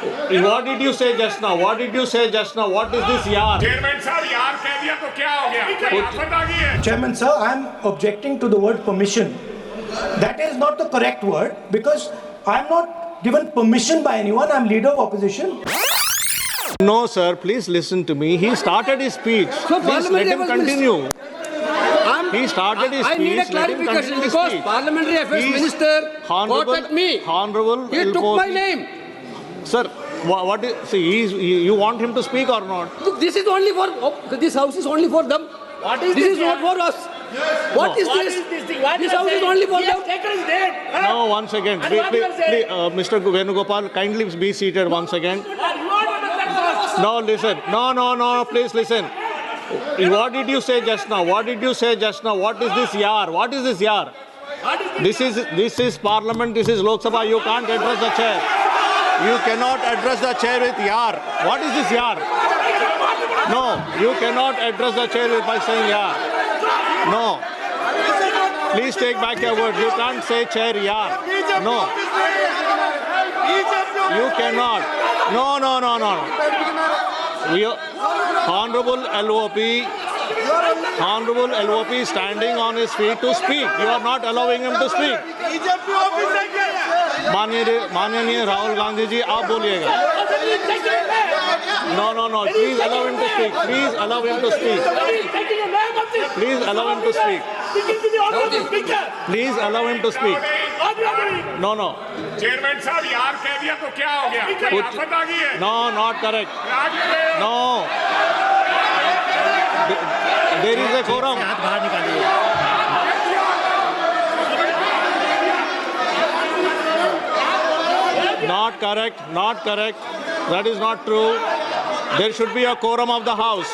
What did you say just now? What did you say just now? What is this yaar? Chairman साहब यार कह दिया तो क्या हो गया? कोई आफत आ गई है? Chairman sir, I am objecting to the word permission. That is not the correct word because I am not given permission by anyone. I am leader of opposition. No, sir. Please listen to me. He started his speech. So Please let him continue. He started his I need a speech. Let him clarification continue his because speech. Parliamentary Affairs He's Minister Honorable- quoted me. Honorable He took Elbow- my name. Sir, what is, see, you want him to speak or not? Look, this is only for this house is only for them. What is this this is not here? for us. What is What this? is this thing? What This you are house is saying? only for He has them. taken his date. Huh? No, one second. And what you are saying? Mr. Venugopal, kindly be seated once again. You are not the No, listen. No, please listen. What did you say just now? What did you say just now? What is this yaar? What is this yaar? This is Parliament. This is Lok Sabha. You can't address the chair. You cannot address the chair with yaar. What is this yaar? No, you cannot address the chair by saying yaar. No. Please take back your words. You can't say chair yaar. No. You cannot. No. Honorable LOP is standing on his feet to speak. You are not allowing him to speak. माननीय राहुल गांधी जी आप बोलिएगा. No. Please allow him to speak. Please allow him to speak. Please allow him to speak. Please allow him to speak. No. Chairman साहब यार कह दिया तो क्या हो गया? कोई आफत आ गई है? No, not correct. राज पे हो? No. There is a quorum. Not correct. That is not true. There should be a quorum of the house.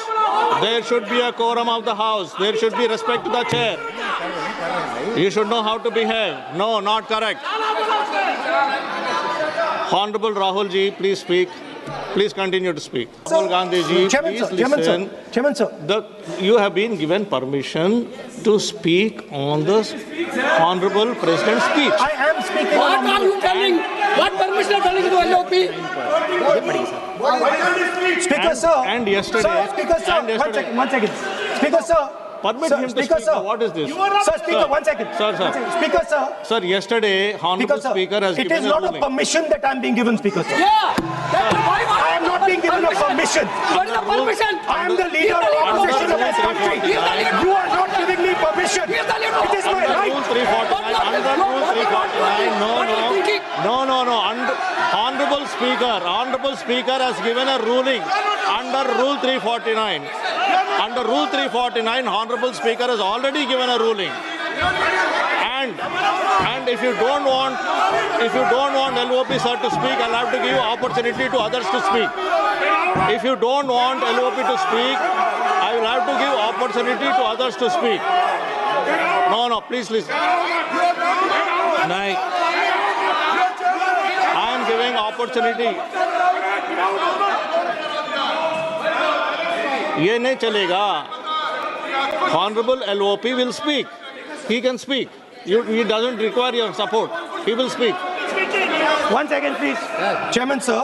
There should be a quorum of the house. There should be respect to the chair. You should know how to behave. No, not correct. Honorable Rahul ji, please speak. Please continue to speak. Rahul Gandhi ji, please listen. Chairman sir. You have been given permission to speak on the Honorable President's speech. I am speaking. What are you telling? What permission are telling to LOP? Speaker sir. And yesterday. Sir, Speaker sir. and yesterday- One second. Speaker sir. Permit Sir, him to Speaker, speak. sir. What is this? Sir, Speaker, Sir. 1 second. Sir. One second. Speaker sir. Sir, yesterday, Honorable Speaker has It given is a not a ruling. permission that I am being given, Speaker sir. Yeah. That's why I am not being given a permission. What is the permission? I am the leader of opposition of this country. You are not giving me permission. He is the leader. It is my Under right. Rule 349. Under Rule 349. No. Honorable Speaker has given a ruling under Rule 349. Under Rule 349, Honorable Speaker has already given a ruling. And if you don't want LOP sir to speak, I'll have to give you opportunity to others to speak. If you don't want LOP to speak, I will have to give opportunity to others to speak. No, please listen. Naik. I am giving opportunity. ये नहीं चलेगा. Honorable LOP will speak. He can speak. He doesn't require your support. He will speak. 1 second, please. Chairman sir.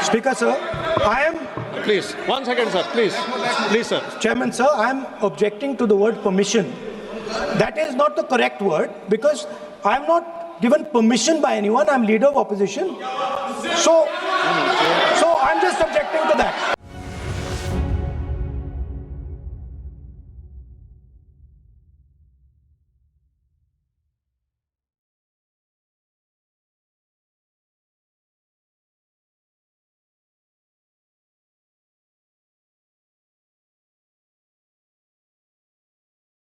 Speaker sir, I am. Please, 1 second, sir. Please, sir. Chairman sir, I am objecting to the word permission. That is not the correct word because I am not given permission by anyone. I am leader of opposition. So I am just objecting to that.